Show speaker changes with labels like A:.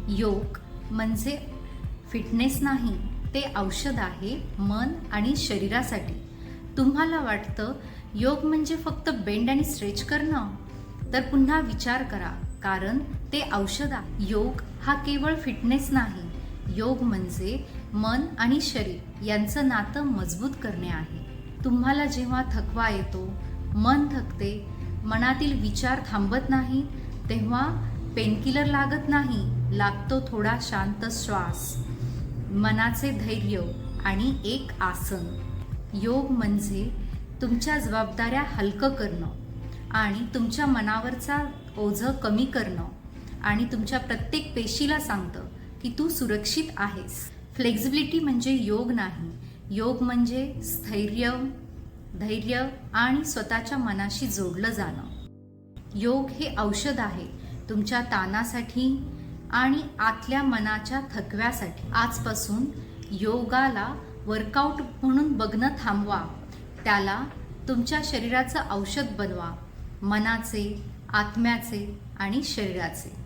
A: योग म्हणजे फिटनेस नाही, ते औषध आहे मन आणि शरीरासाठी. तुम्हाला वाटतं योग म्हणजे फक्त बेंड आणि स्ट्रेच करणं? तर पुन्हा विचार करा, कारण ते औषध आहे. योग हा केवळ फिटनेस नाही, योग म्हणजे मन आणि शरीर यांचं नातं मजबूत करणे आहे. तुम्हाला जेव्हा थकवा येतो, मन थकते, मनातील विचार थांबत नाही, तेव्हा पेनकिलर लागत नाही, लागतो थोडा शांत श्वास, मनाचे धैर्य आणि एक आसन. योग म्हणजे तुमच्या जबाबदाऱ्या हलकं करणं आणि तुमच्या मनावरचा ओझं कमी करणं आणि तुमच्या प्रत्येक पेशीला सांगतं की तू सुरक्षित आहेस. फ्लेक्झिबिलिटी म्हणजे योग नाही, योग म्हणजे स्थैर्य, धैर्य आणि स्वतःच्या मनाशी जोडलं जाणं. योग हे औषध आहे तुमच्या ताणासाठी आणि आतल्या मनाच्या थकव्यासाठी. आजपासून योगाला वर्कआउट म्हणून बघणं थांबवा, त्याला तुमच्या शरीराचं औषध बनवा, मनाचे, आत्म्याचे आणि शरीराचे.